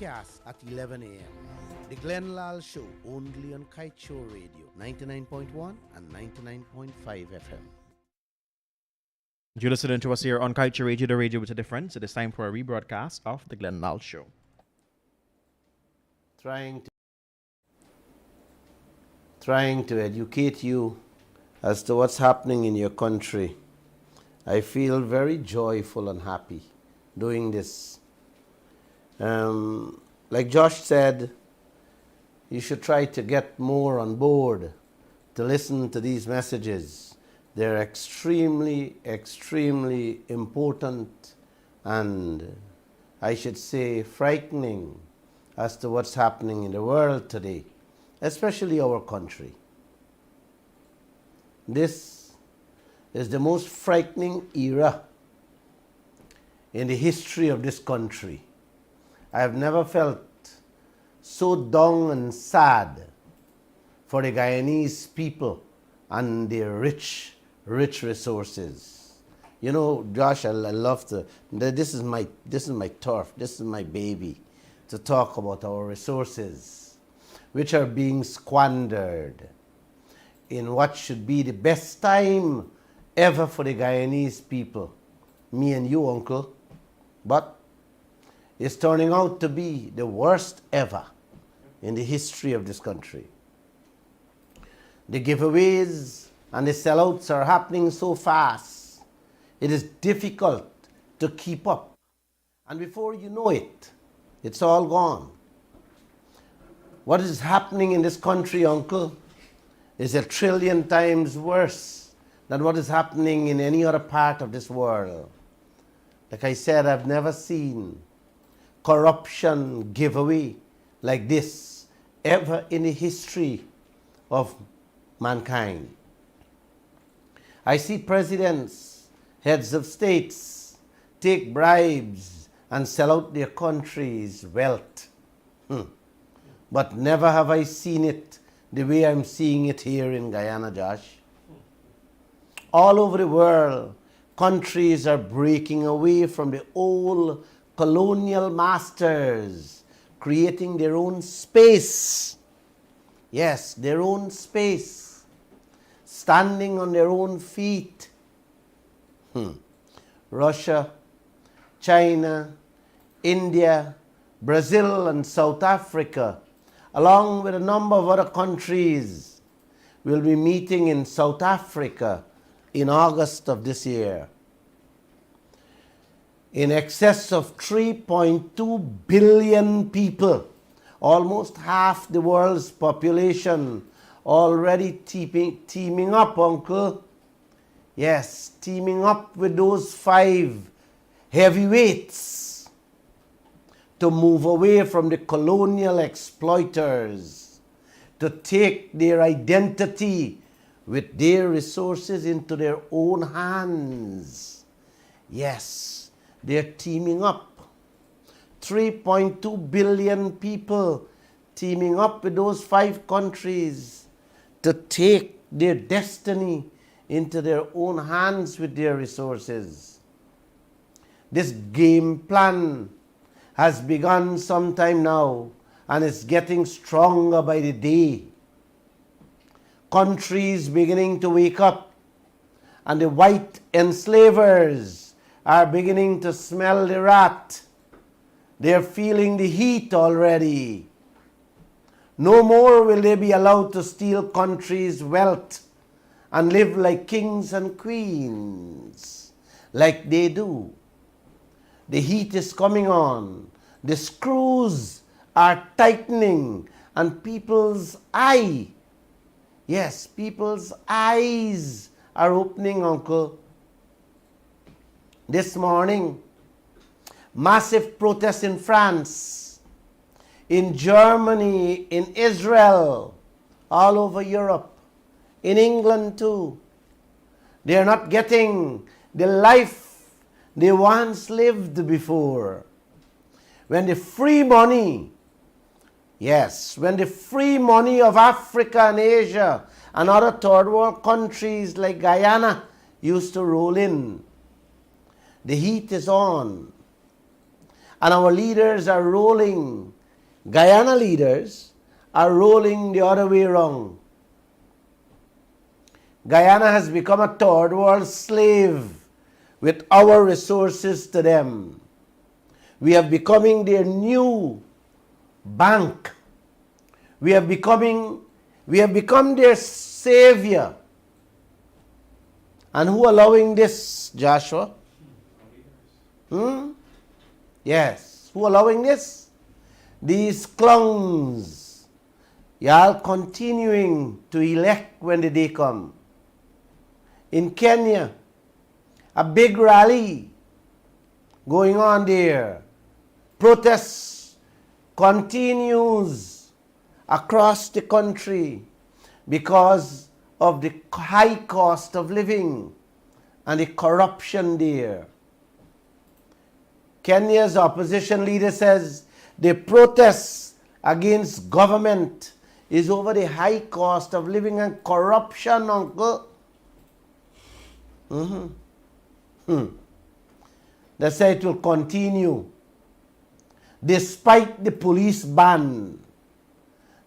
Newscast at 11 a.m. The Glenn Lal Show, only on Kaieteur Radio, 99.1 and 99.5 FM. You're listening to us here on Kaieteur Radio, the radio with a difference. It is time for a rebroadcast of the Glenn Lal Show. Trying to educate you as to what's happening in your country. I feel very joyful and happy doing this. Like Josh said, you should try to get more on board to listen to these messages. They're extremely, extremely important and I should say frightening as to what's happening in the world today, especially our country. This is the most frightening era in the history of this country. I have never felt so down and sad for the Guyanese people and their rich resources. You know, Josh, I love to, this is my turf, this is my baby, to talk about our resources, which are being squandered in what should be the best time ever for the Guyanese people, me and you, uncle, but it's turning out to be the worst ever in the history of this country. The giveaways and the sellouts are happening so fast, it is difficult to keep up. And before you know it, it's all gone. What is happening in this country, uncle, is 1 trillion times worse than what is happening in any other part of this world. Like I said, I've never seen corruption giveaway like this ever in the history of mankind. I see presidents, heads of states take bribes and sell out their country's wealth. But never have I seen it the way I'm seeing it here in Guyana, Josh. All over the world, countries are breaking away from the old colonial masters, creating their own space. Yes, their own space, standing on their own feet. Russia, China, India, Brazil, and South Africa, along with a number of other countries, will be meeting in South Africa in August of this year. In excess of 3.2 billion people, almost half the world's population, already teaming up, uncle. Yes, teaming up with those 5 heavyweights to move away from the colonial exploiters, to take their identity with their resources into their own hands. Yes, they're teaming up. 3.2 billion people teaming up with those 5 countries to take their destiny into their own hands with their resources. This game plan has begun sometime now and is getting stronger by the day. Countries beginning to wake up, and the white enslavers are beginning to smell the rat. They're feeling the heat already. No more will they be allowed to steal countries' wealth and live like kings and queens, like they do. The heat is coming on. The screws are tightening, and people's eyes are opening, uncle. This morning, massive protests in France, in Germany, in Israel, all over Europe, in England too. They are not getting the life they once lived before. When the free money, when the free money of Africa and Asia and other third world countries like Guyana used to roll in, the heat is on. And our leaders are rolling. Guyana leaders are rolling the other way around. Guyana has become a third world slave with our resources to them. We are becoming their new bank. We have become their savior. And who allowing this, Joshua? Yes. Who allowing this? These clowns. Y'all continuing to elect when the day come. In Kenya, a big rally going on there. Protests continues across the country because of the high cost of living and the corruption there. Kenya's opposition leader says the protests against government is over the high cost of living and corruption, uncle. They say it will continue. Despite the police ban,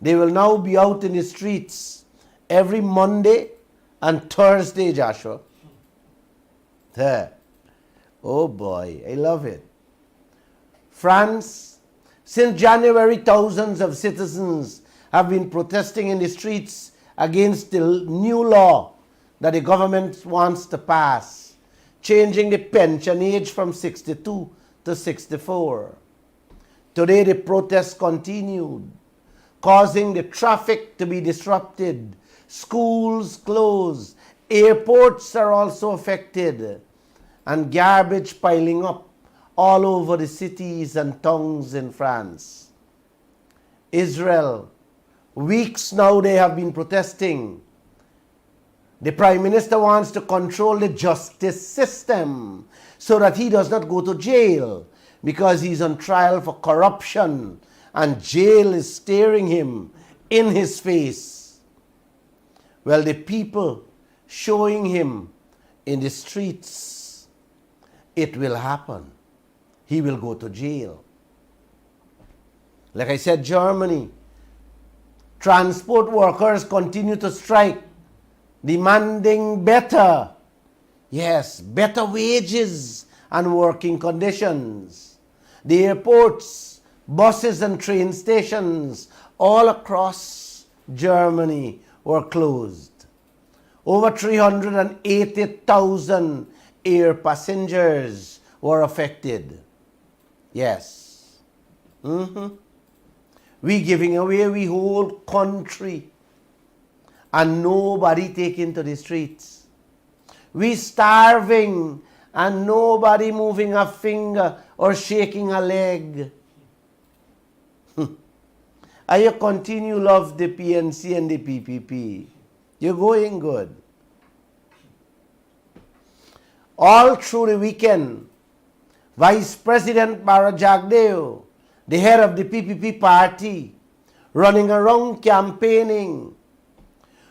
they will now be out in the streets every Monday and Thursday, Joshua. There. Oh boy, I love it. France, since January, thousands of citizens have been protesting in the streets against the new law that the government wants to pass, changing the pension age from 62 to 64. Today the protests continued, causing the traffic to be disrupted, schools closed, airports are also affected, and garbage piling up all over the cities and towns in France. Israel, weeks now they have been protesting. The Prime Minister wants to control the justice system so that he does not go to jail because he's on trial for corruption and jail is staring him in his face. Well, the people showing him in the streets, it will happen. He will go to jail. Like I said, Germany, transport workers continue to strike, demanding better, yes, better wages and working conditions. The airports, buses and train stations all across Germany were closed. Over 380,000 air passengers were affected. Yes. We giving away we whole country and nobody taking to the streets. We starving and nobody moving a finger or shaking a leg. And you continue love the PNC and the PPP. You're going good. All through the weekend, Vice President Barajagdeo, the head of the PPP party, running around campaigning.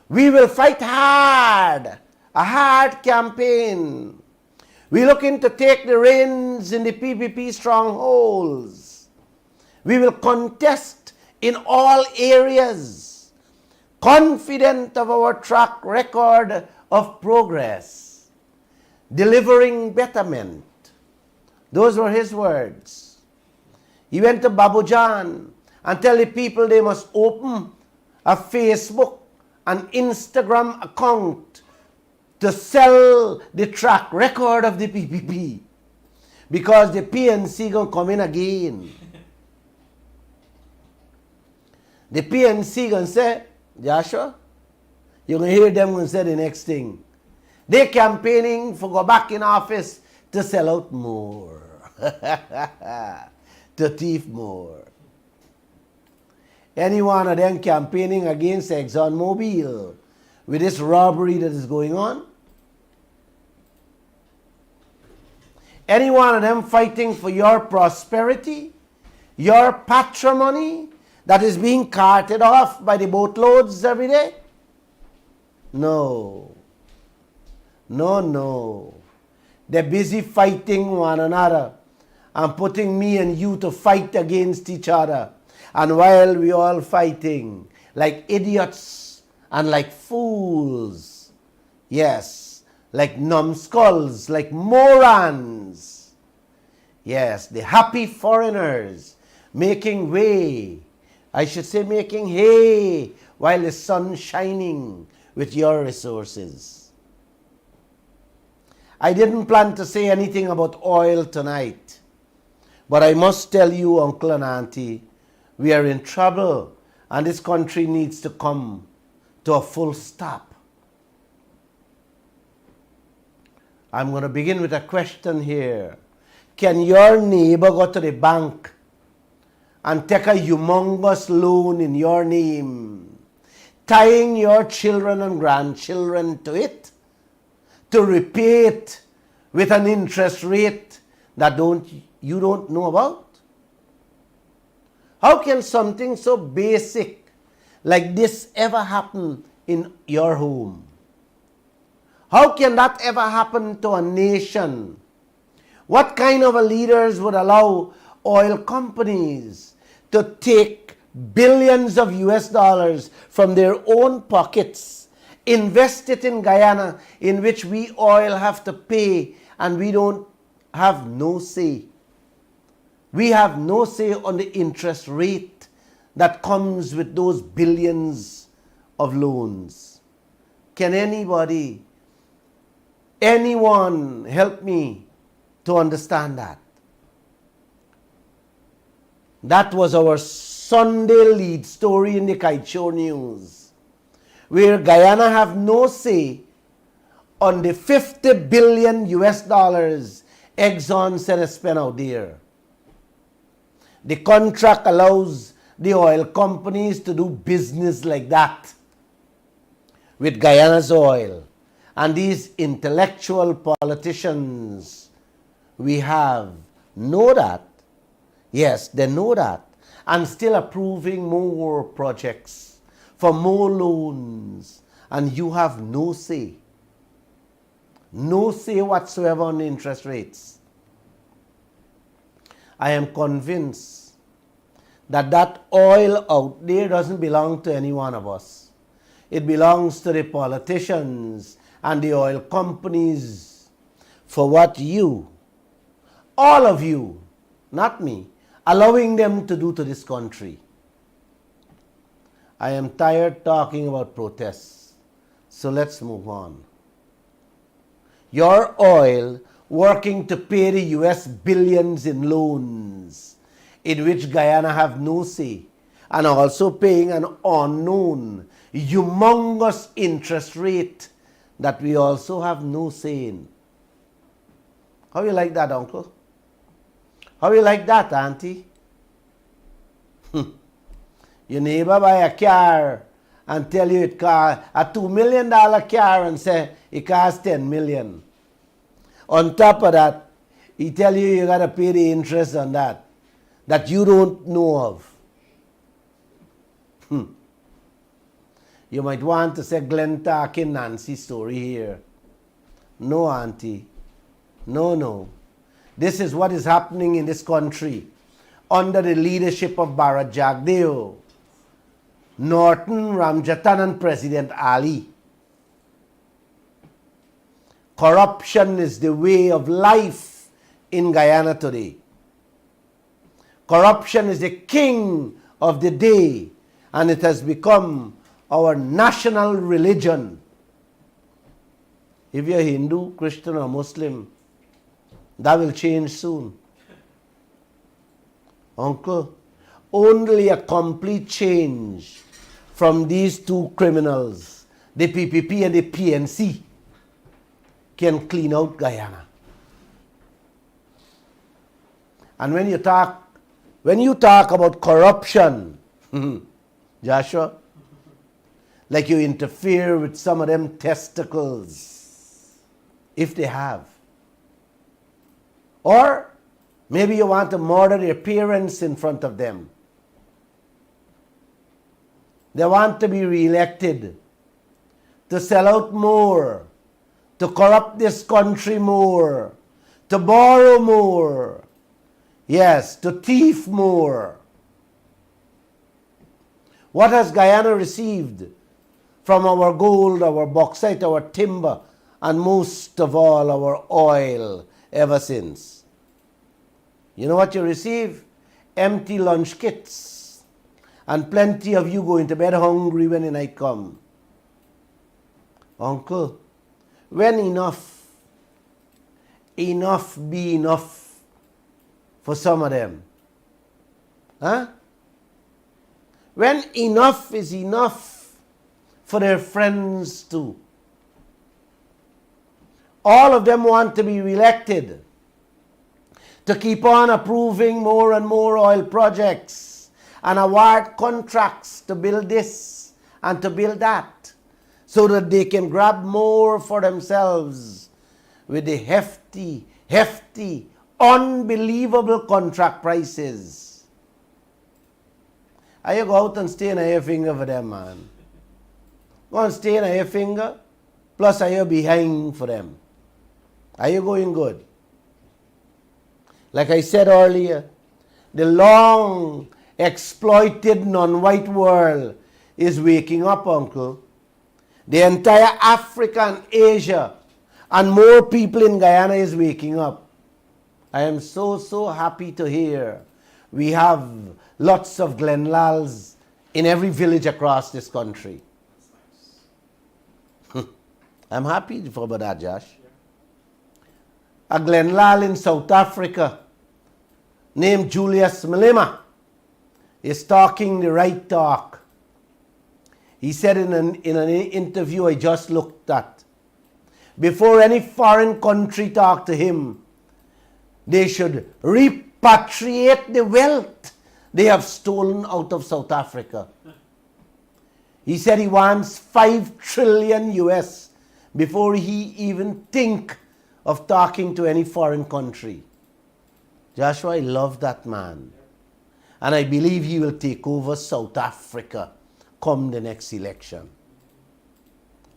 We will fight hard, a hard campaign. We're looking to take the reins in the PPP strongholds. We will contest in all areas, confident of our track record of progress, delivering betterment. Those were his words. He went to Babujan and tell the people they must open a Facebook and Instagram account to sell the track record of the PPP because the PNC gonna come in again. The PNC gonna say, Joshua, you're gonna hear them gonna say the next thing. They're campaigning for go back in office to sell out more, to thief more. Any one of them campaigning against ExxonMobil with this robbery that is going on? Any one of them fighting for your prosperity, your patrimony that is being carted off by the boatloads every day? No. No, no. They're busy fighting one another and putting me and you to fight against each other. And while we all fighting like idiots and like fools, yes, like numbskulls, like morons, yes, the happy foreigners making way, I should say making hay, while the sun shining with your resources. I didn't plan to say anything about oil tonight, but I must tell you, Uncle and Auntie, we are in trouble and this country needs to come to a full stop. I'm going to begin with a question here. Can your neighbor go to the bank and take a humongous loan in your name, tying your children and grandchildren to it, to repay it with an interest rate that you don't know about? How can something so basic like this ever happen in your home? How can that ever happen to a nation? What kind of a leaders would allow oil companies to take billions of US dollars from their own pockets, invest it in Guyana, in which we oil have to pay, and we don't have no say? We have no say on the interest rate that comes with those billions of loans. Can anyone help me to understand that? That was our Sunday lead story in the Kaieteur News, where Guyana have no say on the 50 billion US dollars Exxon said to spend out there. The contract allows the oil companies to do business like that with Guyana's oil. And these intellectual politicians we have know that. Yes, they know that. And still approving more projects for more loans. And you have no say. No say whatsoever on the interest rates. I am convinced that that oil out there doesn't belong to any one of us. It belongs to the politicians and the oil companies for what you, all of you, not me, allowing them to do to this country. I am tired talking about protests, so let's move on. Your oil working to pay the US billions in loans, in which Guyana have no say, and also paying an unknown, humongous interest rate that we also have no say in. How you like that, Uncle? How you like that, Auntie? Your neighbor buy a car and tell you it cost a $2 million car and say it costs $10 million. On top of that, he tell you got to pay the interest on that you don't know of. You might want to say Glenn Tarkin Nancy story here. No, Auntie. No. This is what is happening in this country under the leadership of Bharat Jagdeo, Norton Ramjatan and President Ali. Corruption is the way of life in Guyana today. Corruption is the king of the day, and it has become our national religion. If you're Hindu, Christian, or Muslim, that will change soon. Uncle, only a complete change from these two criminals, the PPP and the PNC, can clean out Guyana. And when you talk about corruption, Joshua, like you interfere with some of them testicles, if they have. Or maybe you want to murder their parents in front of them. They want to be re-elected, to sell out more, to corrupt this country more, to borrow more. Yes, to thief more. What has Guyana received from our gold, our bauxite, our timber, and most of all our oil ever since? You know what you receive? Empty lunch kits. And plenty of you going to bed hungry when the night come. Uncle, when enough be enough for some of them? Huh? When enough is enough for their friends too. All of them want to be reelected, to keep on approving more and more oil projects and award contracts to build this and to build that, so that they can grab more for themselves with the hefty, unbelievable contract prices. I go out and stay in your finger for them, man. Go and stay in your finger, plus are you behind for them? Are you going good? Like I said earlier, the long exploited non-white world is waking up, uncle. The entire Africa and Asia and more people in Guyana is waking up. I am so happy to hear we have lots of Glenlals in every village across this country. I'm happy for that, Josh. A Glenlal in South Africa named Julius Malema is talking the right talk. He said in an interview I just looked at, before any foreign country talk to him, they should repatriate the wealth they have stolen out of South Africa. He said he wants 5 trillion US before he even think of talking to any foreign country. Joshua, I love that man. And I believe he will take over South Africa come the next election.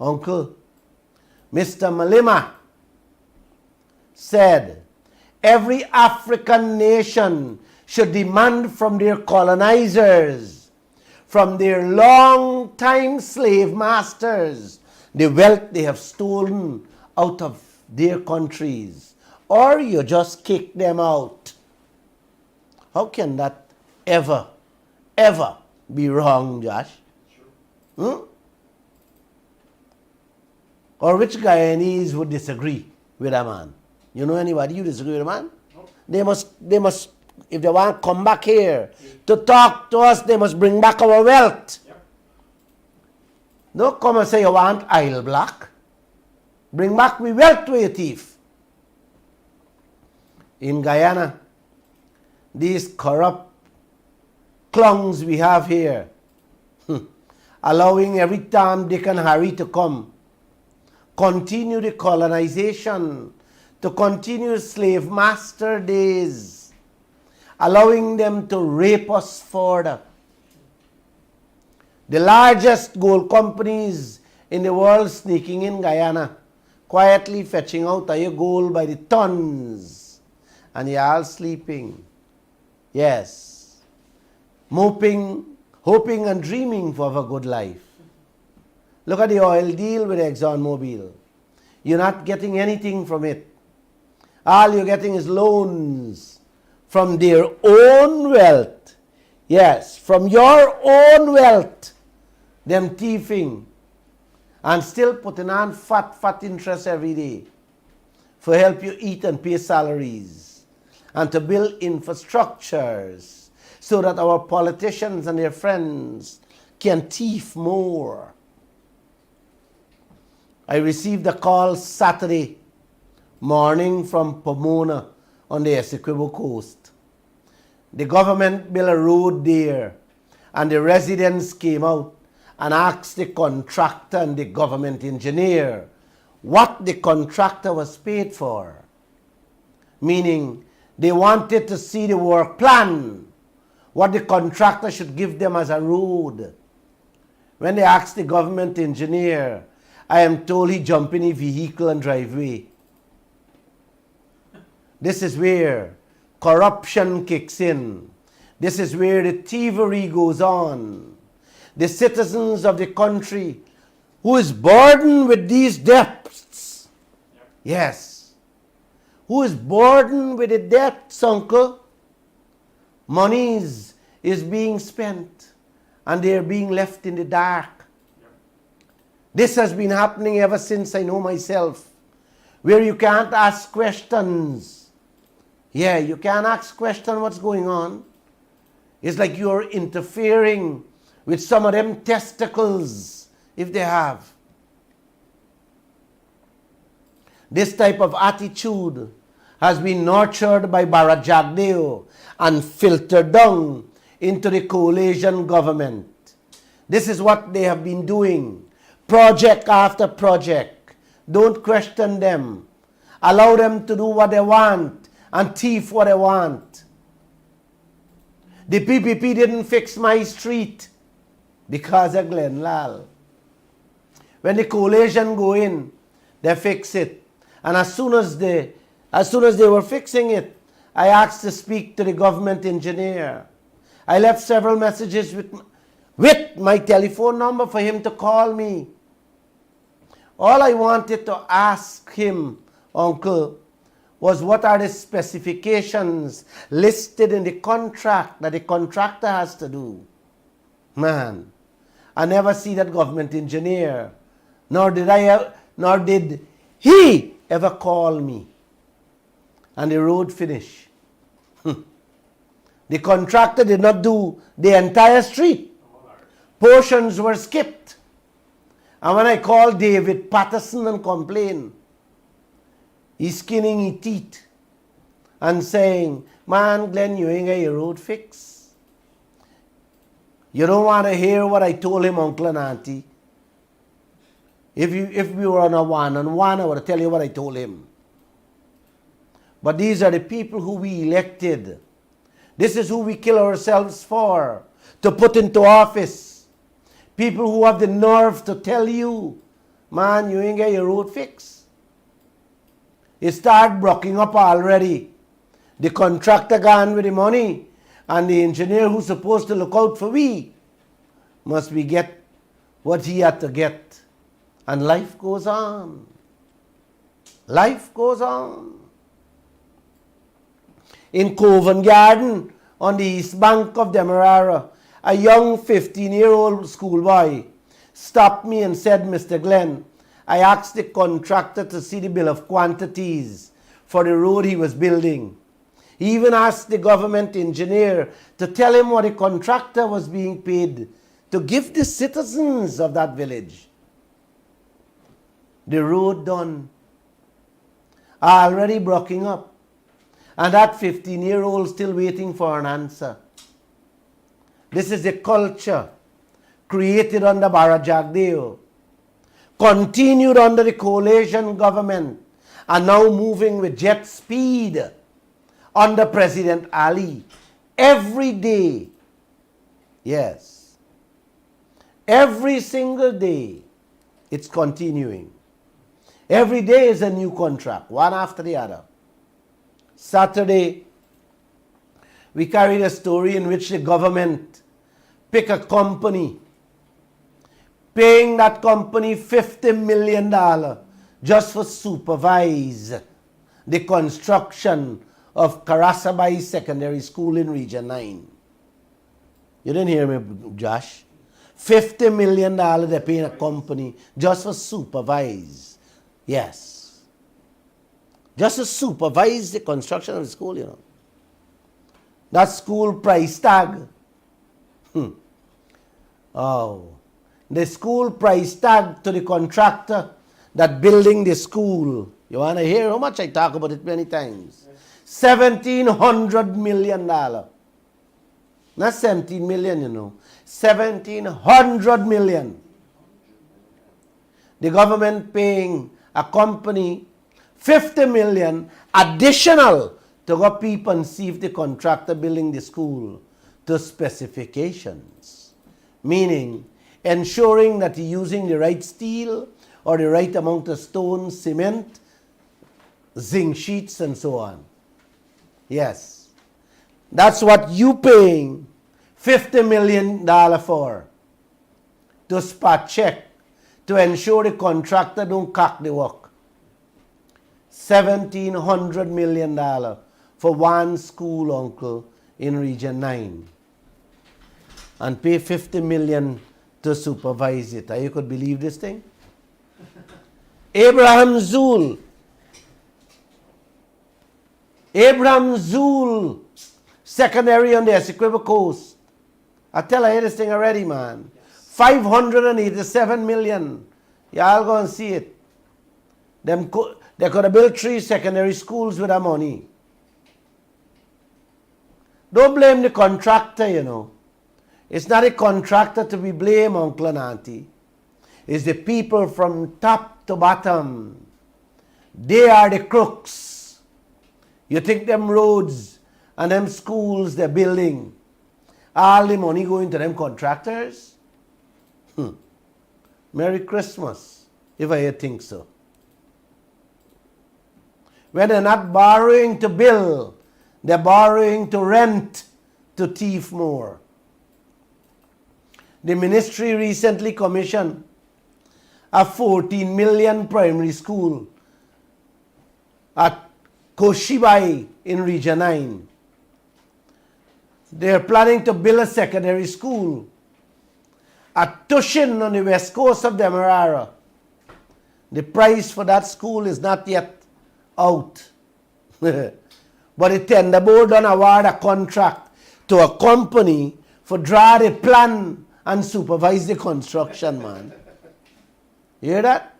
Uncle, Mr. Malema said, every African nation should demand from their colonizers, from their long-time slave masters, the wealth they have stolen out of their countries, or you just kick them out. How can that ever be wrong, Josh? Or which Guyanese would disagree with a man? You know anybody you disagree with a man? No. They must, if they want to come back here to talk to us, they must bring back our wealth. Yep. Don't come and say you want Isle Black. Bring back we wealth to your thief. In Guyana, these corrupt clowns we have here, allowing every Tom, Dick and Harry to come, continue the colonization, to continue slave master days, allowing them to rape us further. The largest gold companies in the world sneaking in Guyana, quietly fetching out your gold by the tons, and you're all sleeping. Yes, moping, hoping and dreaming for a good life. Look at the oil deal with ExxonMobil. You're not getting anything from it. All you're getting is loans from their own wealth. Yes, from your own wealth. Them thieving. And still putting on fat interest every day for help you eat and pay salaries and to build infrastructures so that our politicians and their friends can thief more. I received a call Saturday morning from Pomona on the Essequibo coast. The government built a road there, and the residents came out and asked the contractor and the government engineer what the contractor was paid for. Meaning, they wanted to see the work plan, what the contractor should give them as a road. When they asked the government engineer, I am told he jumped in a vehicle and drive away. This is where corruption kicks in. This is where the thievery goes on. The citizens of the country who is burdened with these debts. Yes. Who is burdened with the debts, uncle? Monies is being spent and they are being left in the dark. This has been happening ever since I know myself, where you can't ask questions. Yeah, you can't ask questions what's going on. It's like you're interfering with some of them testicles, if they have. This type of attitude has been nurtured by Barra Jagdeo and filtered down into the coalition government. This is what they have been doing, project after project. Don't question them. Allow them to do what they want and thief what they want. The PPP didn't fix my street because of Glenn Lal. When the coalition go in, they fix it. And as soon as they were fixing it, I asked to speak to the government engineer. I left several messages with my telephone number for him to call me. All I wanted to ask him, uncle, was what are the specifications listed in the contract that the contractor has to do. Man, I never see that government engineer, nor did he ever call me. And the road finished. The contractor did not do the entire street. Portions were skipped. And when I called David Patterson and complained, he's skinning his teeth and saying, man, Glenn, you ain't got your road fixed. You don't want to hear what I told him, uncle and auntie. If we were on a one-on-one, I would tell you what I told him. But these are the people who we elected. This is who we kill ourselves for, to put into office. People who have the nerve to tell you, man, you ain't got your road fixed. It started blocking up already. The contractor gone with the money, and the engineer who's supposed to look out for we must be get what he had to get. And life goes on. Life goes on. In Covent Garden, on the east bank of Demerara, a young 15-year-old schoolboy stopped me and said, Mr. Glenn, I asked the contractor to see the bill of quantities for the road he was building. He even asked the government engineer to tell him what the contractor was being paid to give the citizens of that village. The road done, already blocking up, and that 15-year-old still waiting for an answer. This is a culture created under Barra Jagdeo, continued under the coalition government, and now moving with jet speed under President Ali. Every day, yes, every single day, it's continuing. Every day is a new contract, one after the other. Saturday, we carried a story in which the government picked a company, paying that company $50 million just for supervise the construction of Karasabai Secondary School in Region 9. You didn't hear me, Josh? $50 million they're paying a company just for supervise. Yes. Just to supervise the construction of the school, you know. That school price tag. Oh. The school price tag to the contractor that building the school. You want to hear how much I talk about it many times? $1,700 million. Not 17 million, you know. 1,700 million. The government paying a company $50 million additional to go peep and see if the contractor building the school to specifications. Meaning, ensuring that he's using the right steel or the right amount of stone, cement, zinc sheets, and so on. Yes. That's what you paying $50 million for. To spot check to ensure the contractor don't cock the work. $1,700 million for one school, uncle, in Region 9. And pay $50 million to supervise it. You could believe this thing? Abraham Zul, secondary on the Essequibo Coast. I tell you this thing already, man. $587 million. Y'all go and see it. They could have built 3 secondary schools with that money. Don't blame the contractor, you know. It's not a contractor to be blamed, uncle and auntie. It's the people from top to bottom. They are the crooks. You think them roads and them schools they're building, all the money going to them contractors? Merry Christmas, if I think so. When they're not borrowing to build, they're borrowing to rent to thief more. The ministry recently commissioned a 14 million primary school at Koshibai in Region 9. They're planning to build a secondary school at Tushin on the west coast of Demerara. The price for that school is not yet out. But the tender board done award a contract to a company for draw the plan and supervise the construction, man. You hear that?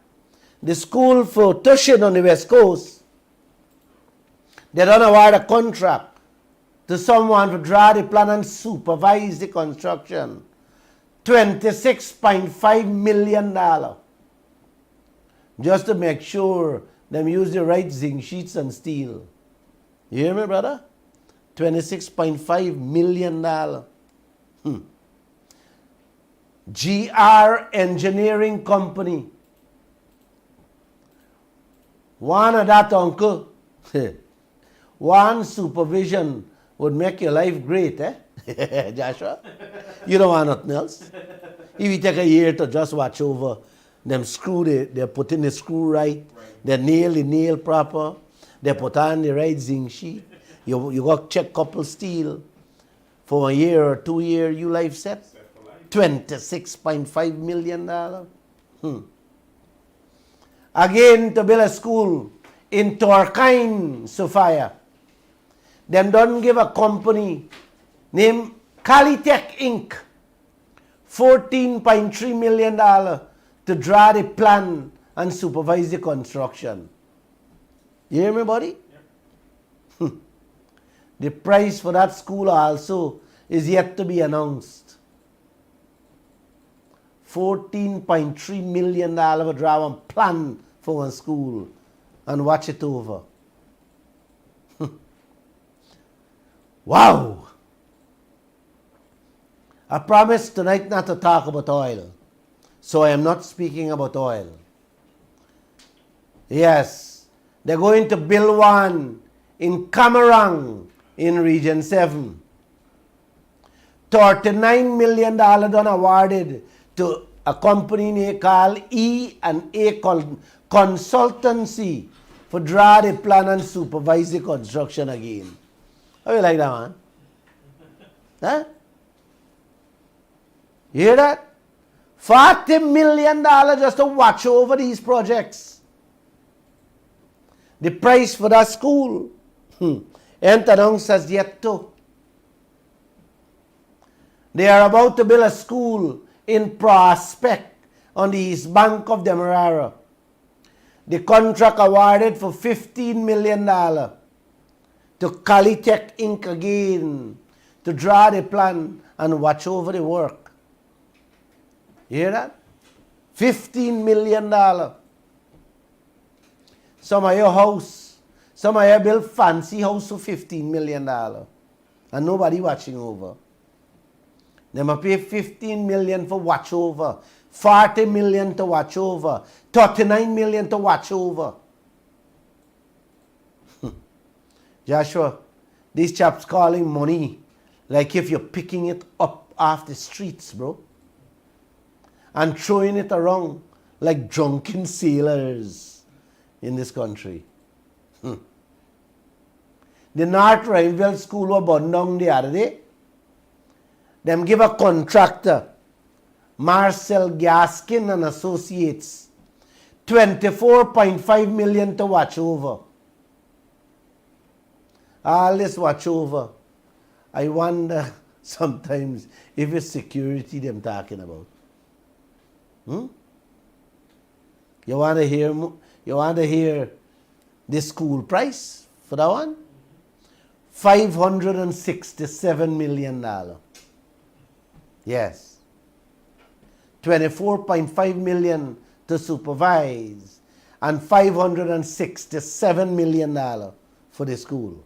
The school for Tushin on the west coast, they don't award a contract to someone to draw the plan and supervise the construction. $26.5 million. Just to make sure them use the right zinc sheets and steel. You hear me, brother? $26.5 million. GR Engineering Company. One of that, uncle. One supervision would make your life great, eh? Joshua? You don't want nothing else. If you take a year to just watch over them screw, they're putting the screw right, they nail the nail proper, they put on the right zinc sheet, you got check couple steel. For a year or 2 year, you life set. $26.5 million. Again, to build a school in Torkine, Sophia. Them don't give a company named Kaieteur Inc. $14.3 million to draw the plan and supervise the construction. You hear me, buddy? Yep. The price for that school also is yet to be announced. $14.3 million to draw a plan for one school and watch it over. Wow! I promised tonight not to talk about oil, so I am not speaking about oil. Yes, they're going to build one in Camarang in Region 7. $39 million done awarded to a company called E&A Consultancy for draw the plan and supervise the construction again. How you like that, man? Huh? You hear that? $40 million just to watch over these projects. The price for that school ain't announced as yet too. They are about to build a school in Prospect on the east bank of Demerara. The contract awarded for $15 million to Kaieteur Inc. again to draw the plan and watch over the work. You hear that? $15 million. Some of you build fancy house for $15 million and nobody watching over. They must pay $15 million for watch over, $40 million to watch over, $39 million to watch over. Joshua, These chaps calling money like if you're picking it up off the streets, bro. And throwing it around like drunken sailors in this country. The North Rhineville School were burned down the other day. Them give a contractor, Marcel Gaskin and Associates, $24.5 million to watch over. All this watch over. I wonder sometimes if it's security them talking about. You want to hear the school price for that one? $567 million. Yes. $24.5 million to supervise and $567 million for the school.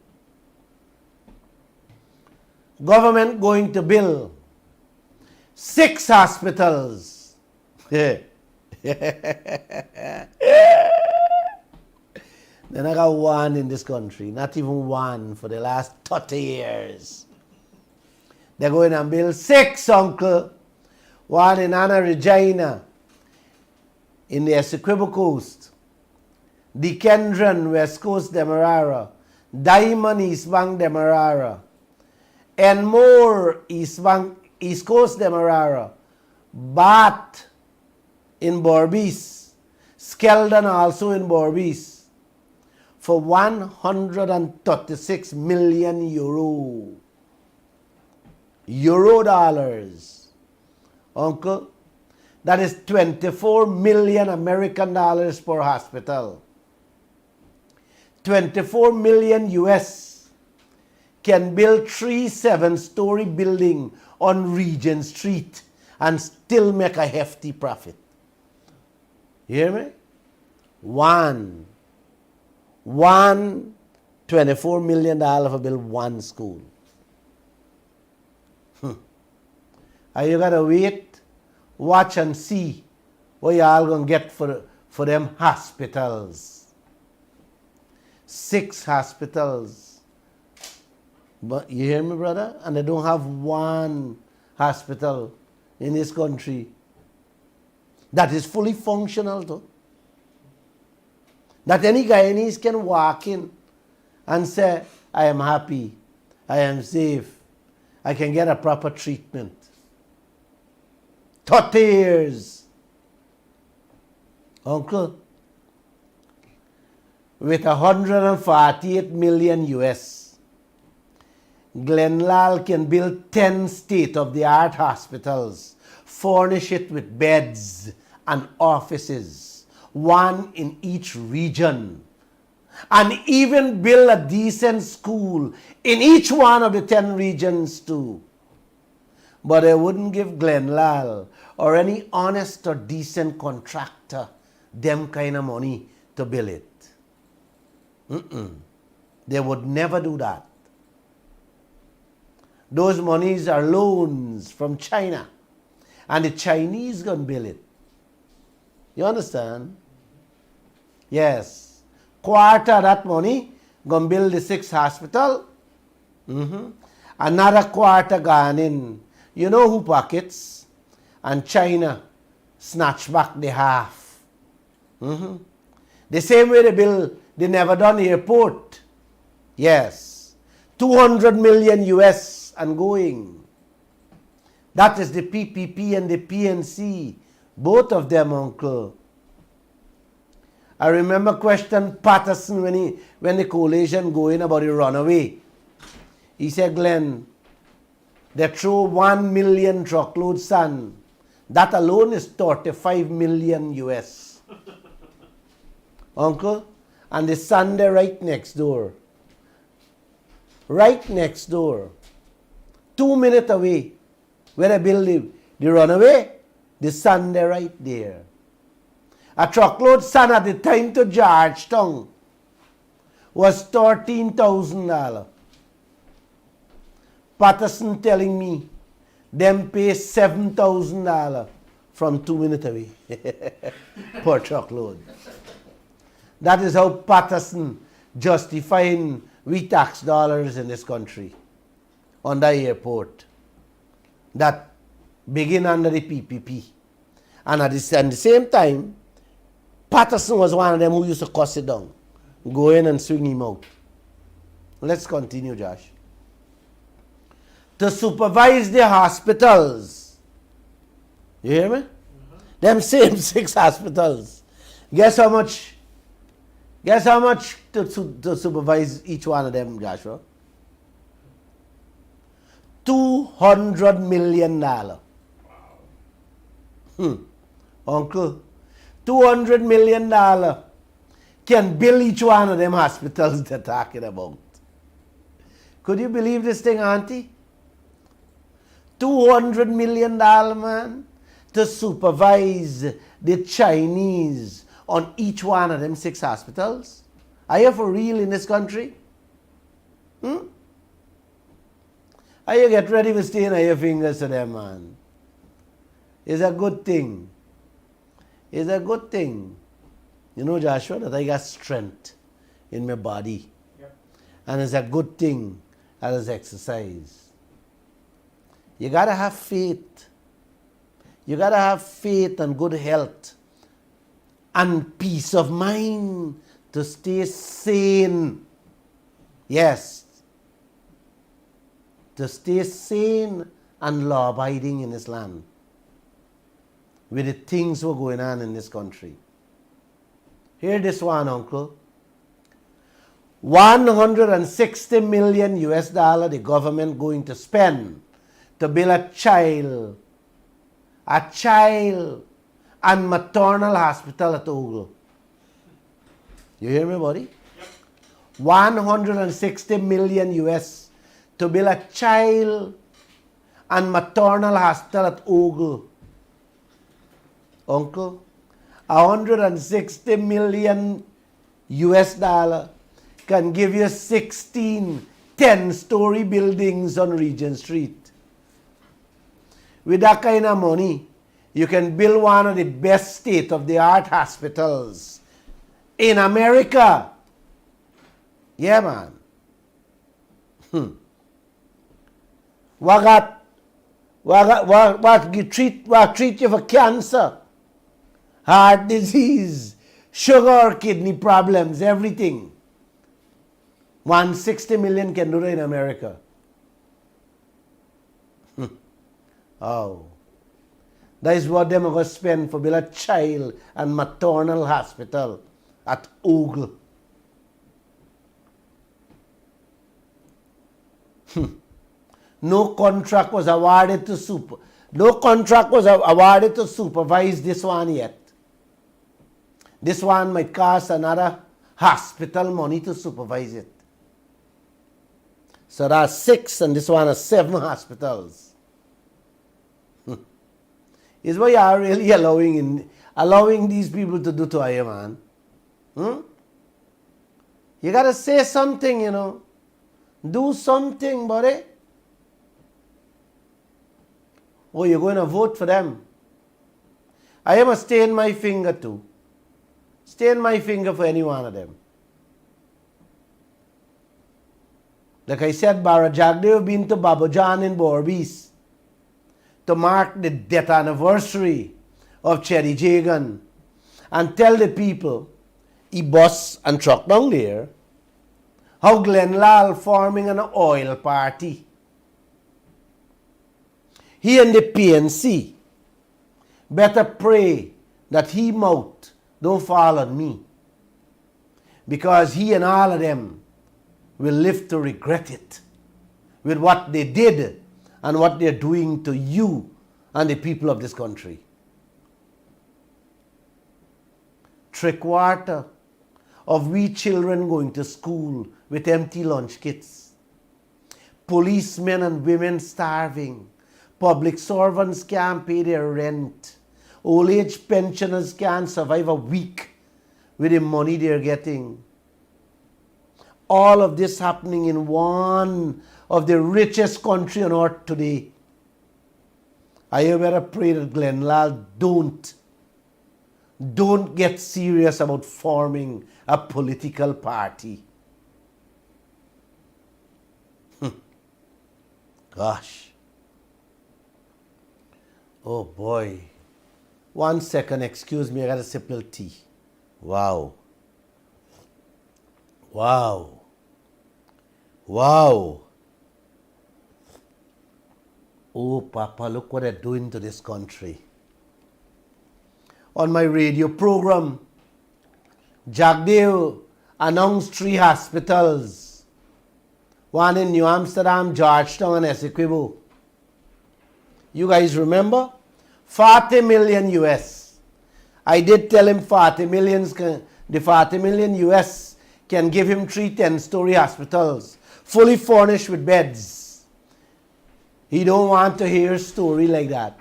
Government going to build 6 hospitals. Then I got one in this country, not even one for the last 30 years. They're going to build 6, uncle. One in Anna Regina, in the Essequibo Coast, Dikendron, West Coast, Demerara, Diamond, East Bank, Demerara, Enmore, East Coast, Demerara, Bath in Berbice, Skeldon also in Berbice, for 136 million euro. Euro dollars. Uncle, that is 24 million American dollars per hospital. 24 million US can build 3 7-story building on Regent Street and still make a hefty profit. You hear me? One $24 million for build one school. Are you gonna wait, watch and see what you all gonna get for them hospitals? 6 hospitals. But you hear me, brother? And they don't have one hospital in this country that is fully functional too. That any Guyanese can walk in and say, I am happy, I am safe, I can get a proper treatment. 30 years. Uncle, with 148 million US, Glenlal can build 10 state-of-the-art hospitals, furnish it with beds and offices, 1 in each region, and even build a decent school in each one of the 10 regions too. But they wouldn't give Glenlal or any honest or decent contractor them kind of money to build it. They would never do that. Those monies are loans from China, and the Chinese gonna build it. You understand? Yes. Quarter of that money gonna build the 6 hospital. Another quarter gone in. You know who pockets? And China snatch back the half. The same way they build the Never Done Airport. Yes. 200 million US and going. That is the PPP and the PNC. Both of them, uncle. I remember question Patterson when the coalition going about the runaway. He said, Glenn, they throw 1 million truckload sand. That alone is 35 million US. Uncle, and the sand there right next door. Right next door. 2 minutes away. Where they build the runaway, the sand there right there. A truckload sand at the time to Georgetown was $13,000. Patterson telling me them pay $7,000 from 2 minutes away per truckload. That is how Patterson justifying we tax dollars in this country on the airport that begin under the PPP. And at the same time, Patterson was one of them who used to cuss it down. Go in and swing him out. Let's continue, Josh. To supervise the hospitals. You hear me? Them same 6 hospitals. Guess how much to supervise each one of them, Joshua? $200 million. Uncle, $200 million can build each one of them hospitals they're talking about. Could you believe this thing, Auntie? $200 million, man, to supervise the Chinese on each one of them 6 hospitals? Are you for real in this country? Are you get ready to stay on your fingers to them, man? It's a good thing. It's a good thing. You know, Joshua, that I got strength in my body. Yep. And it's a good thing as exercise. You got to have faith. You got to have faith and good health and peace of mind to stay sane. Yes. To stay sane and law-abiding in this land with the things that are going on in this country. Hear this one, Uncle. $160 million the government going to spend to build a child and maternal hospital at Ogle. You hear me, buddy? Yep. $160 million to build a child and maternal hospital at Ogle. Uncle, $160 million can give you 16 10-story buildings on Regent Street. With that kind of money, you can build one of the best state-of-the-art hospitals in America. Yeah, man. What treat you for cancer, heart disease, sugar, kidney problems, everything. 160 million can do that in America. Oh. That is what them are going to spend for build a child and maternal hospital at Ogle. No contract was awarded to supervise this one yet. This one might cost another hospital money to supervise it. So that's 6 and this one has 7 hospitals. Is what you are really allowing these people to do to you, man. You got to say something, you know. Do something, buddy. Oh, you're going to vote for them. I am a stain my finger too. Stain my finger for any one of them. Like I said, Barajag, they've been to Babajan in Borbis to mark the death anniversary of Cheddy Jagan and tell the people, he bus and truck down there, how Glenn Lal forming an oil party. He and the PNC better pray that he mouth don't fall on me, because he and all of them will live to regret it with what they did and what they're doing to you and the people of this country. 3/4 of we children going to school with empty lunch kits. Policemen and women starving. Public servants can't pay their rent. Old age pensioners can't survive a week with the money they're getting. All of this happening in one of the richest country on earth today. I better pray that Glenn Lal don't get serious about forming a political party. Gosh. Oh boy. 1 second, excuse me, I got a sip of tea. Wow. Wow. Wow. Oh, Papa, look what they're doing to this country. On my radio program, Jagdeo announced 3 hospitals. One in New Amsterdam, Georgetown, and Essequibo. You guys remember? 40 million US. I did tell him the 40 million US can give him 3 10-story hospitals, fully furnished with beds. He don't want to hear a story like that.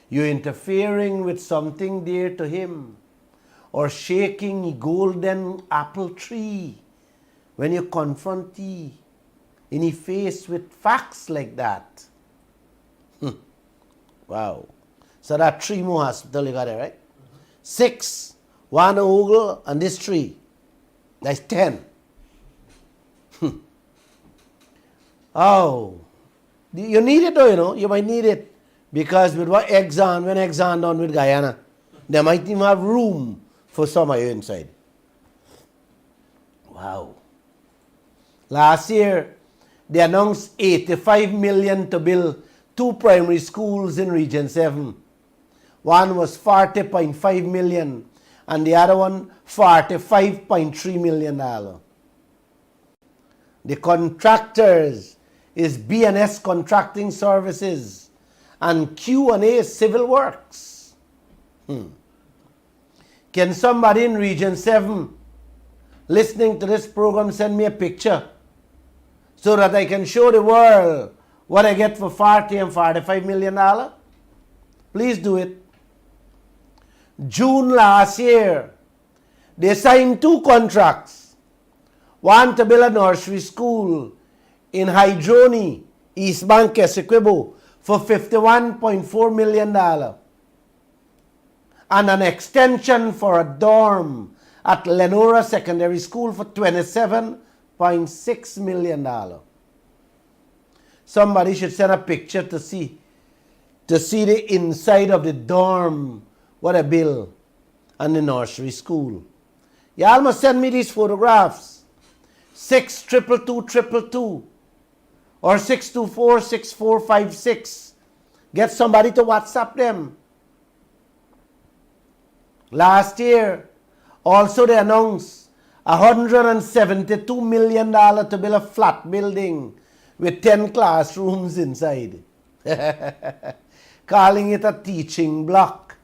You're interfering with something dear to him, or shaking a golden apple tree when you confront he in his face with facts like that. Wow. So that 3 more hospital you got it, right? 6, 1 ogle, and this 3. That's 10. Oh. You need it though, you know. You might need it. Because with when Exxon done with Guyana, they might even have room for some of you inside. Wow. Last year, they announced 85 million to build 2 primary schools in Region 7. One was 40.5 million and the other one $45.3 million. The contractors is B&S Contracting Services and Q&A Civil Works. Can somebody in Region 7 listening to this program send me a picture so that I can show the world what I get for 40 and $45 million? Please do it. June last year, they signed 2 contracts. One to build a nursery school in Hydroni, East Bank, Essequibo, for $51.4 million. And an extension for a dorm at Lenora Secondary School for $27.6 million. Somebody should send a picture to see the inside of the dorm, what a bill, and the nursery school. Y'all must send me these photographs. 62222 or 6246456. Get somebody to WhatsApp them. Last year, also they announced $172 million to build a flat building with 10 classrooms inside. Calling it a teaching block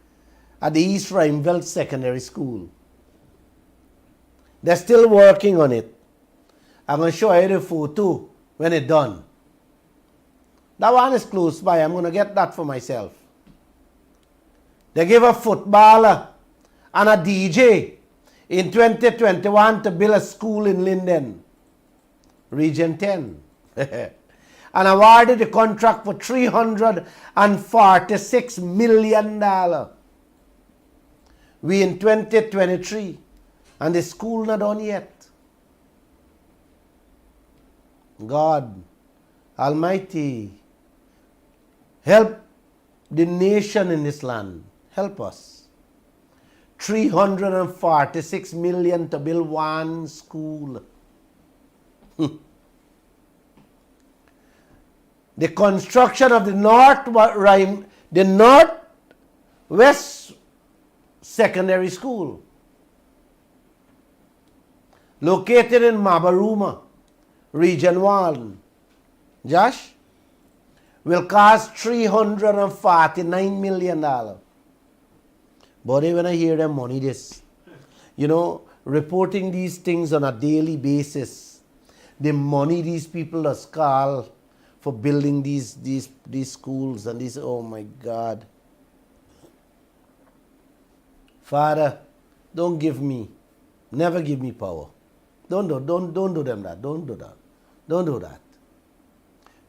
at the East Rheinveld Secondary School. They're still working on it. I'm going to show you the photo when it's done. That one is close by. I'm going to get that for myself. They gave a footballer and a DJ in 2021 to build a school in Linden, Region 10. And awarded the contract for $346 million. We in 2023 and the school not done yet. God Almighty, help the nation in this land. Help us. $346 million to build 1 school. The construction of the Northwest Secondary School, located in Mabaruma, Region 1, Josh, will cost $349 million. But when I hear them money this, reporting these things on a daily basis, the money these people are call for building these schools and these, oh my God. Father, don't give me, never give me power. Don't do them that. Don't do that. Don't do that.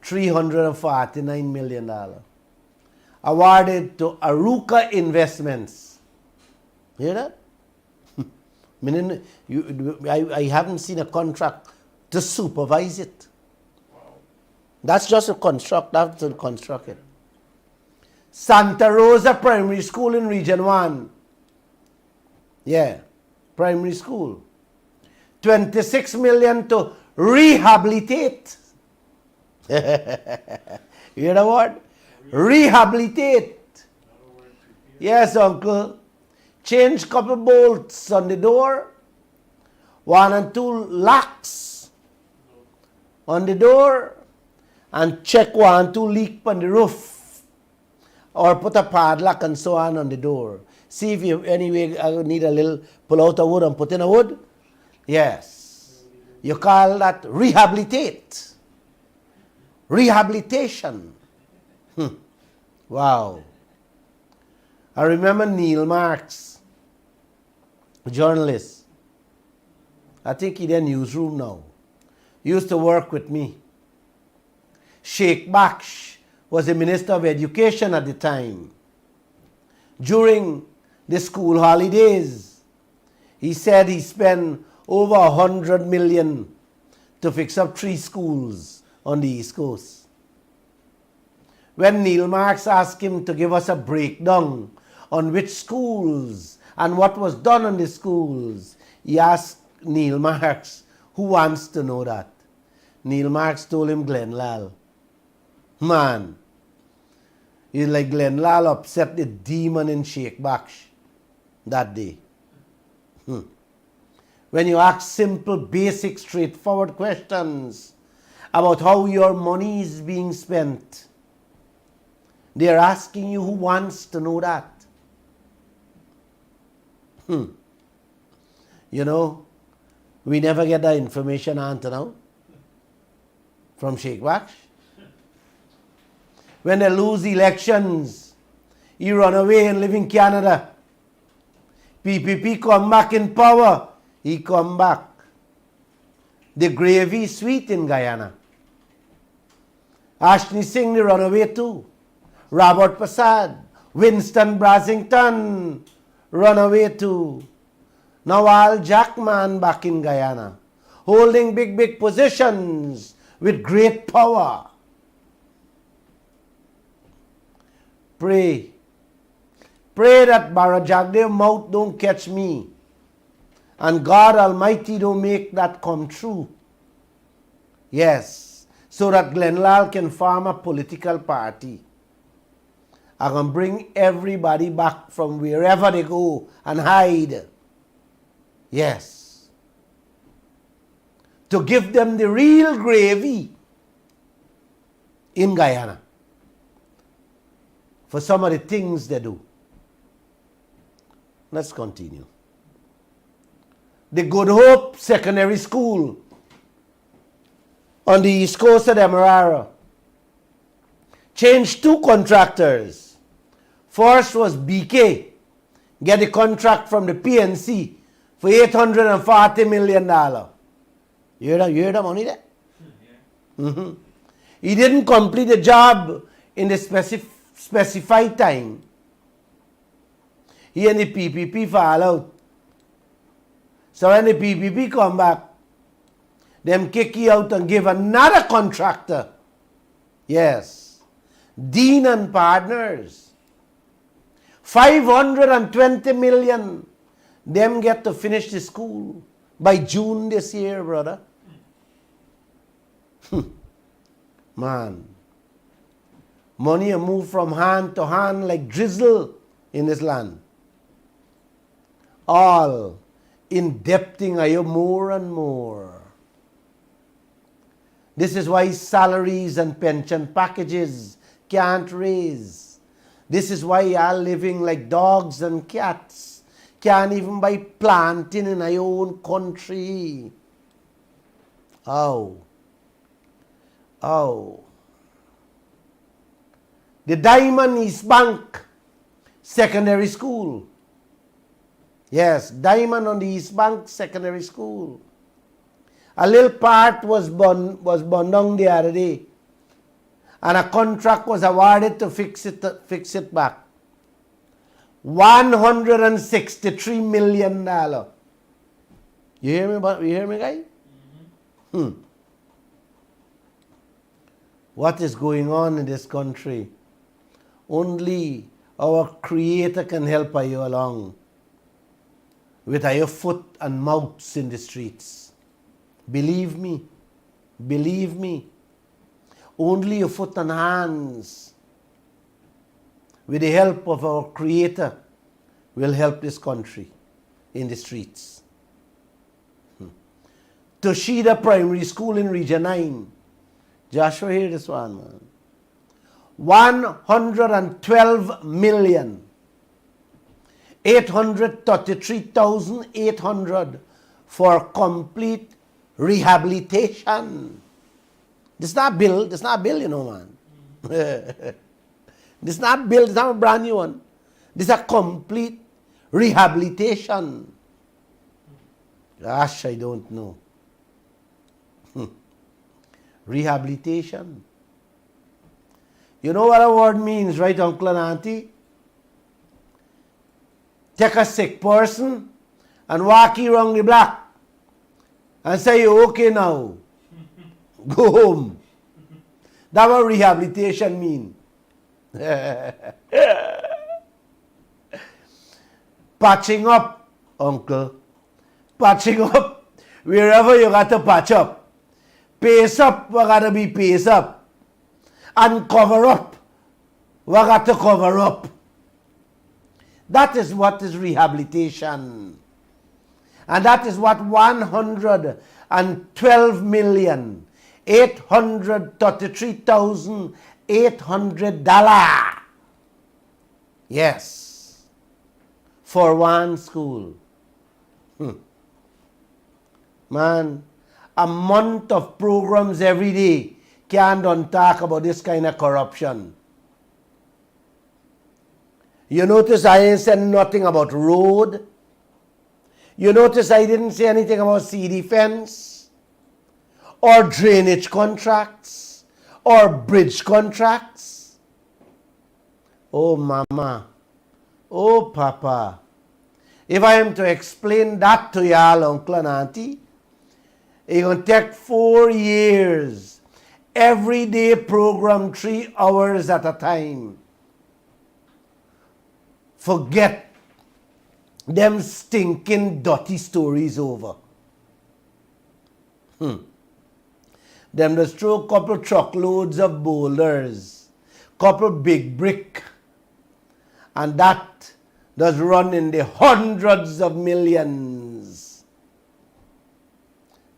$349 million. Awarded to Aruka Investments. Hear that? I haven't seen a contract to supervise it. That's just a construct. That's to construct it. Santa Rosa Primary School in Region 1. Yeah, primary school. 26 million to rehabilitate. You hear the word? Rehabilitate. Yes, uncle. Change couple bolts on the door. 1 and 2 locks on the door. And check 1 and 2 leak on the roof. Or put a padlock and so on the door. See if you anyway need a little pull out a wood and put in a wood. Yes. You call that rehabilitate. Rehabilitation. Wow. I remember Neil Marks, a journalist. I think he's in the newsroom now. He used to work with me. Sheikh Baksh was the Minister of Education at the time. During the school holidays, he said he spent over 100 million to fix up 3 schools on the East Coast. When Neil Marks asked him to give us a breakdown on which schools and what was done on the schools, he asked Neil Marks, who wants to know that? Neil Marks told him Glenlal. Man, he's like Glenlal upset the demon in Sheikh Baksh that day. When you ask simple, basic, straightforward questions about how your money is being spent, they're asking you who wants to know that. You know, we never get that information until now from Sheikh Baksh. When they lose elections, he run away and live in Canada. PPP come back in power, he come back. The gravy sweet in Guyana. Ashley Singh, they run away too. Robert Prasad, Winston Brasington, run away too. Now Al Jackman back in Guyana, holding big positions with great power. Pray that Barajagdev mouth don't catch me and God Almighty don't make that come true. Yes, so that Glenlal can form a political party. I can bring everybody back from wherever they go and hide. Yes. To give them the real gravy in Guyana for some of the things they do. Let's continue. The Good Hope Secondary School on the east coast of Demerara changed 2 contractors. First was BK, get the contract from the PNC for $840 million. You hear the money there? Yeah. He didn't complete the job in the specified time. He and the PPP fall out. So when the PPP come back, them kick you out and give another contractor. Yes. Dean and Partners. 520 million. Them get to finish the school by June this year, brother. Man. Money move from hand to hand like drizzle in this land. All indebting you more and more. This is why salaries and pension packages can't raise. This is why you are living like dogs and cats. Can't even buy planting in your own country. Oh. The Diamond East Bank Secondary School. Yes, Diamond on the East Bank Secondary School. A little part was burned down the other day. And a contract was awarded to fix it back. $163 million. You hear me, guy? what is going on in this country, only our Creator can help you along with your foot and mouths in the streets. Believe me. Believe me. Only your foot and hands, with the help of our Creator, will help this country in the streets. Toshida Primary School in Region 9. Joshua, hear this one, man. 112,833,800 for complete rehabilitation. This is not a bill, you know, man. This is not a bill, this is not a brand new one. This is a complete rehabilitation. Gosh, I don't know. Rehabilitation. You know what a word means, right, Uncle and Auntie? Take a sick person and walk you around the block and say, you're okay now. Go home. That's what rehabilitation means. Patching up, Uncle. Patching up wherever you got to patch up. Pace up, we got to be pace up. And cover up, we got to cover up. That is what is rehabilitation. And that is what 112,833,800 yes, for one school. Man, a month of programs every day can't talk about this kind of corruption. You notice I ain't said nothing about road. You notice I didn't say anything about sea defense or drainage contracts or bridge contracts. Oh, mama. Oh, papa. If I am to explain that to y'all, uncle and auntie, it's going to take 4 years. Every day program, 3 hours at a time. Forget them stinking, dirty stories over. Them just throw a couple truckloads of boulders, couple big brick, and that does run in the hundreds of millions.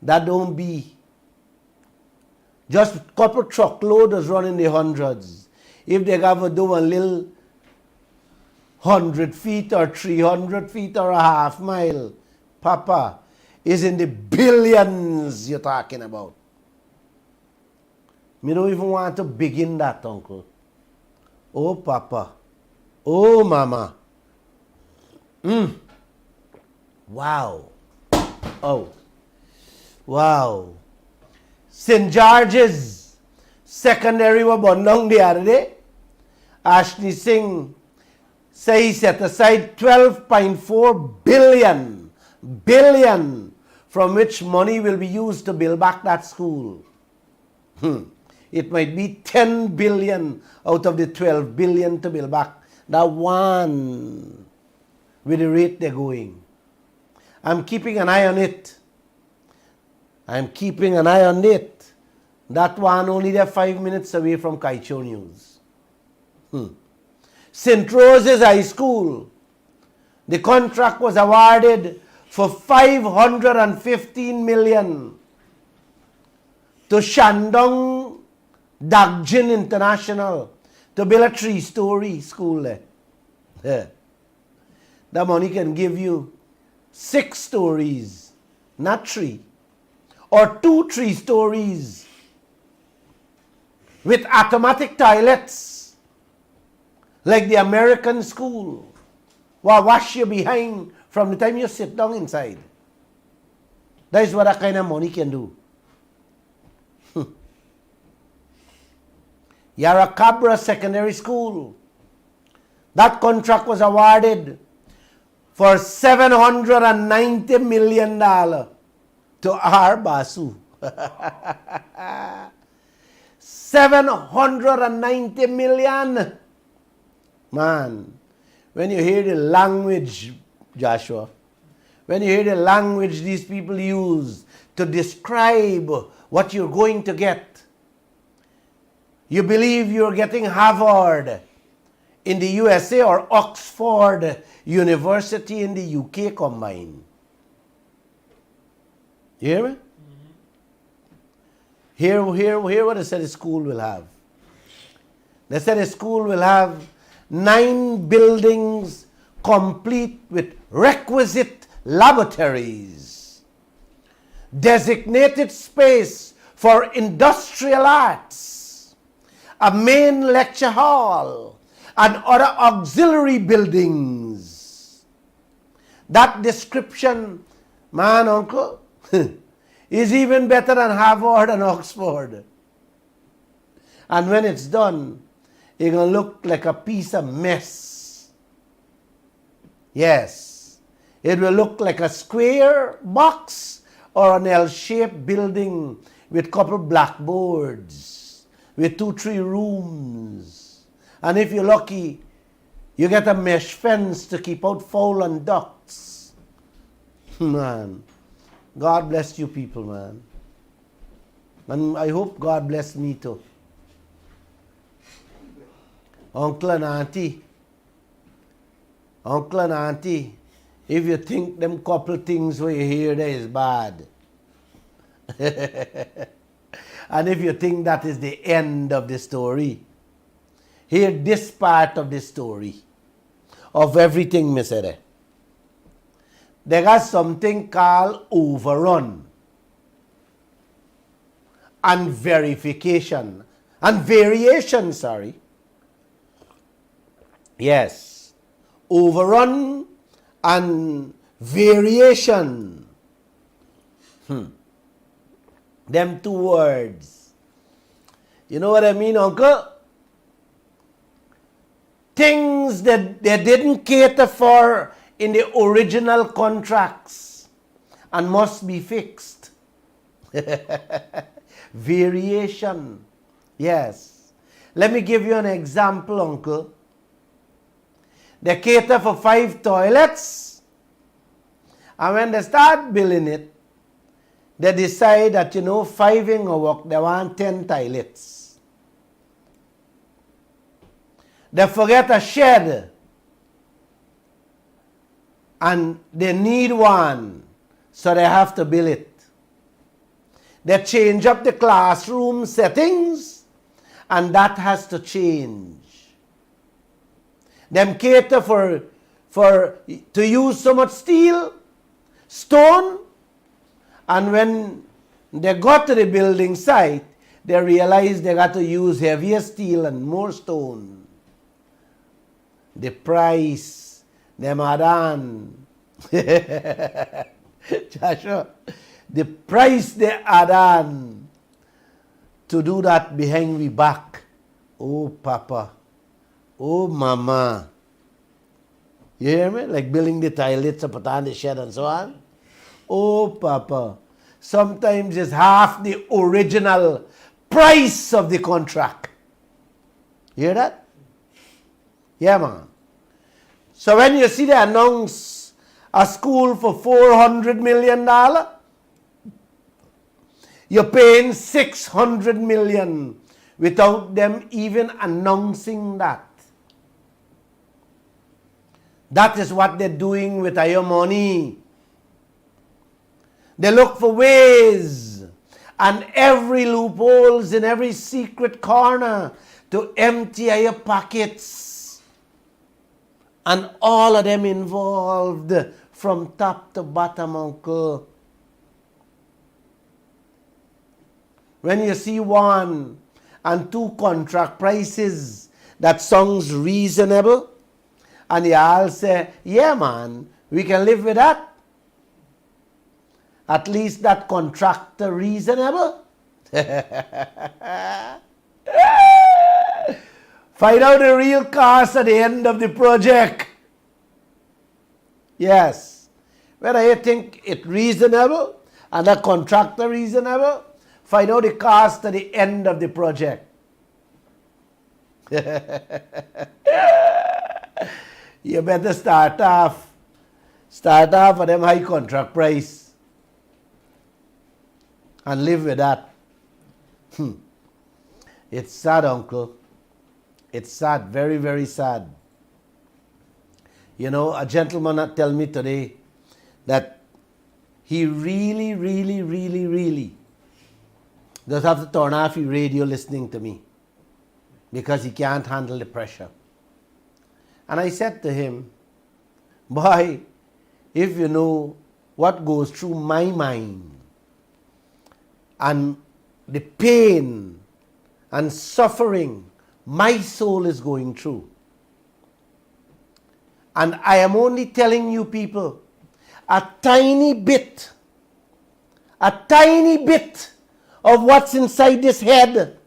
That don't be. Just a couple truckload does run in the hundreds. If they have to do a little 100 feet or 300 feet or a half mile, Papa, is in the billions you're talking about. Me don't even want to begin that, uncle. Oh, Papa. Oh, Mama. Wow. Oh. Wow. St. George's Secondary was born down the other day. Ashley Singh say he set aside 12.4 billion from which money will be used to build back that school. It might be 10 billion out of the 12 billion to build back that one with the rate they're going. I'm keeping an eye on it. That one only they're 5 minutes away from Kaieteur News. St. Rose's High School, the contract was awarded for 515 million to Shandong Dagjin International to build a 3-story school there. That money can give you 6 stories, not 3, or 2 3-stories with automatic toilets like the American school will wash you behind from the time you sit down inside. That is what that kind of money can do. Yarra Secondary School, that contract was awarded for $790 million to R. Basu. 790 million. Man, when you hear the language, Joshua, when you hear the language these people use to describe what you're going to get, you believe you're getting Harvard in the USA or Oxford University in the UK combined. You hear me? Hear what they said the school will have. They said the school will have 9 buildings complete with requisite laboratories, designated space for industrial arts, a main lecture hall, and other auxiliary buildings. That description, man, uncle, is even better than Harvard and Oxford. And when it's done, it's going to look like a piece of mess. Yes, it will look like a square box or an L-shaped building with couple blackboards, with 2-3 rooms. And if you're lucky, you get a mesh fence to keep out fowl and ducks. Man, God bless you people, man. And I hope God bless me too. Uncle and auntie, if you think them couple things where you hear there is bad, and if you think that is the end of the story, hear this part of the story of everything me said. They got something called overrun and verification and variation, sorry. Yes, overrun and variation. Them 2 words. You know what I mean, uncle? Things that they didn't cater for in the original contracts and must be fixed. Variation. Yes. Let me give you an example, uncle. They cater for 5 toilets, and when they start building it, they decide that, 5 ain't gonna work, they want 10 toilets. They forget a shed, and they need one, so they have to build it. They change up the classroom settings, and that has to change. Them cater to use so much steel, stone, and when they got to the building site, they realized they got to use heavier steel and more stone. The price, them add on. Joshua, the price they add on to do that behind we back. Oh, Papa. Oh, Mama. You hear me? Like building the toilets, put on the shed and so on. Oh, Papa. Sometimes it's half the original price of the contract. You hear that? Yeah, man. So when you see they announce a school for $400 million, you're paying $600 million without them even announcing that. That is what they're doing with your money. They look for ways and every loopholes in every secret corner to empty your pockets. And all of them involved from top to bottom, uncle. When you see 1 and 2 contract prices that sounds reasonable, and you all say, yeah, man, we can live with that. At least that contractor reasonable. Find out the real cost at the end of the project. Yes. Whether you think it reasonable and the contractor reasonable, find out the cost at the end of the project. You better start off at them high contract price and live with that. It's sad, uncle. It's sad, very, very sad. You know, a gentleman tell me today that he really, really, really, really does have to turn off his radio listening to me because he can't handle the pressure. And I said to him, boy, if you know what goes through my mind and the pain and suffering my soul is going through. And I am only telling you people a tiny bit of what's inside this head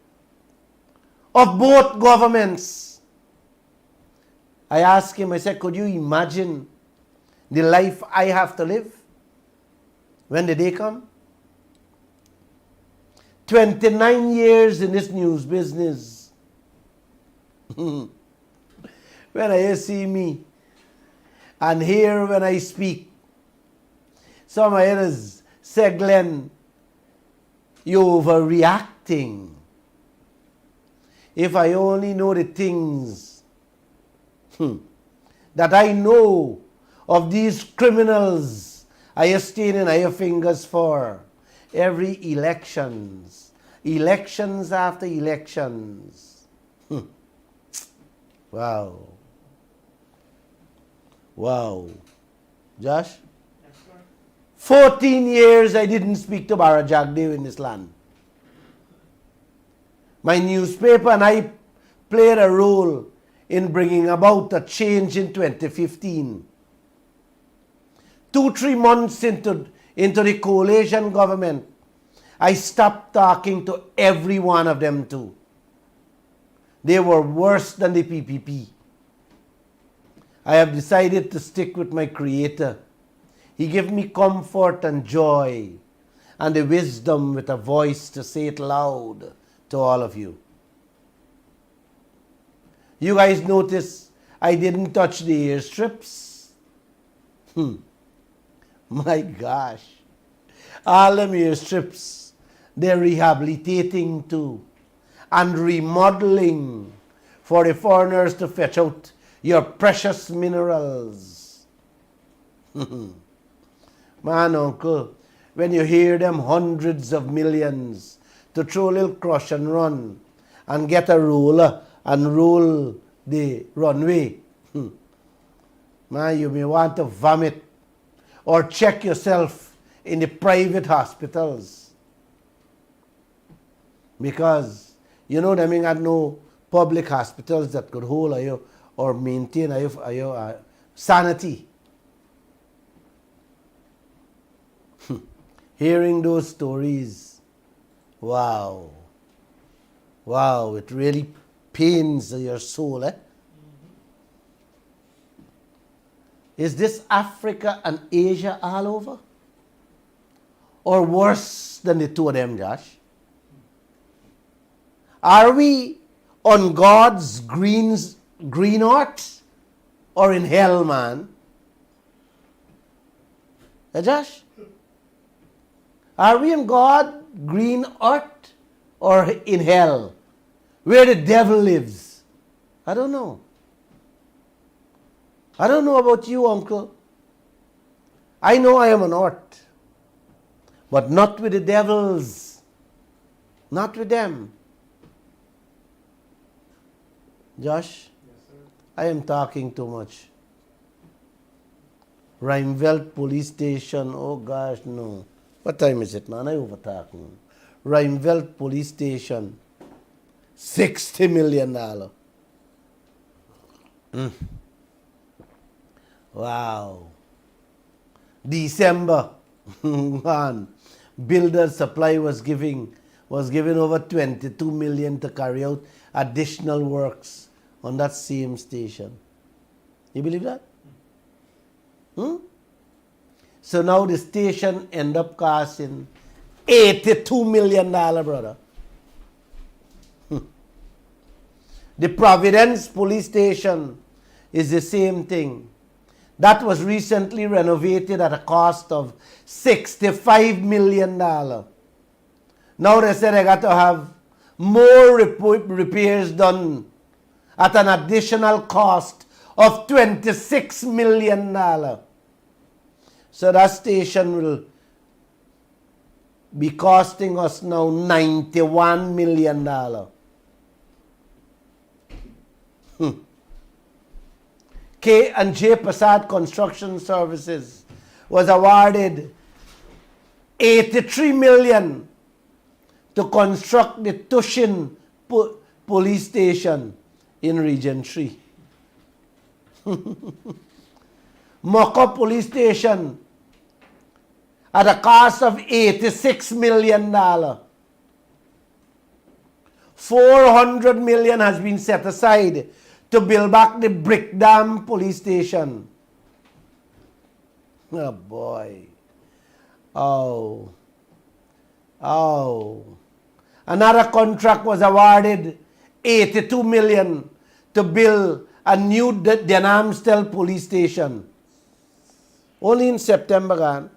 of both governments. I asked him, I said, could you imagine the life I have to live when the day comes? 29 years in this news business. When I see me and hear when I speak, some others say, Glenn, you're overreacting. If I only know the things that I know of these criminals I am staining your fingers for every elections after elections. Wow. Josh? 14 years I didn't speak to Bara Jagdev in this land. My newspaper and I played a role in bringing about a change in 2015. 2-3 months into the coalition government, I stopped talking to every one of them too. They were worse than the PPP. I have decided to stick with my Creator. He gave me comfort and joy and the wisdom with a voice to say it loud to all of you. You guys notice I didn't touch the airstrips? My gosh. All them airstrips, they're rehabilitating too and remodeling for the foreigners to fetch out your precious minerals. Man, uncle, when you hear them hundreds of millions to throw a little crush and run and get a roller and roll the runway, man, you may want to vomit or check yourself in the private hospitals. Because, you know, them ain't got no public hospitals that could hold you or maintain your sanity. Hearing those stories, wow, it really pains your soul, eh? Is this Africa and Asia all over? Or worse than the two of them, Josh? Are we on God's green earth or in hell, man? Josh? Are we in God, green earth, or in hell, where the devil lives? I don't know. I don't know about you, uncle. I know I am on earth, but not with the devils. Not with them. Josh? Yes, sir. I am talking too much. Rimeveld police station, oh gosh, no. What time is it, man? I overtalking. Rimeveld police station, $60 million. Wow. December, man, Builder Supply was giving over 22 million to carry out additional works on that same station. You believe that? So now the station end up costing $82 million, brother. The Providence police station is the same thing. That was recently renovated at a cost of $65 million. Now they said they got to have more repairs done at an additional cost of $26 million. So that station will be costing us now $91 million. K&J Prasad Construction Services was awarded $83 million to construct the Tushin police station in Region 3. Moko police station at a cost of $86 million. $400 million has been set aside to build back the Brick Dam police station. Oh boy. Oh. Another contract was awarded $82 million to build a new Denhamstel police station. Only in September, gone.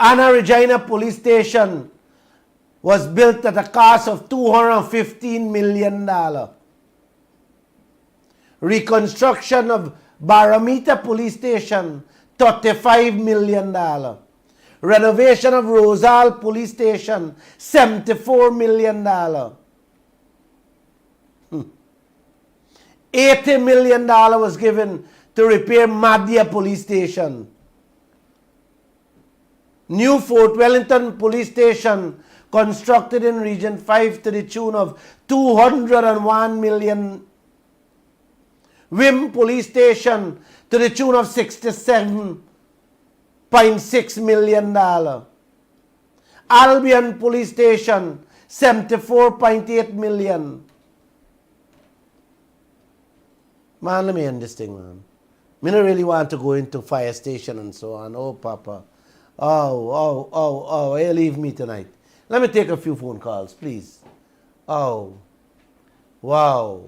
Anna Regina police station was built at a cost of $215 million. Reconstruction of Baramita police station, $35 million. Renovation of Rosal police station, $74 million. $80 million was given to repair Madhya police station. New Fort Wellington police station constructed in Region 5 to the tune of $201 million. Wim police station to the tune of $67.6 million. Albion police station, $74.8 million. Man, let me end this thing, man. I don't really want to go into fire station and so on. Oh, Papa. Hey, leave me tonight. Let me take a few phone calls, please. Oh, wow.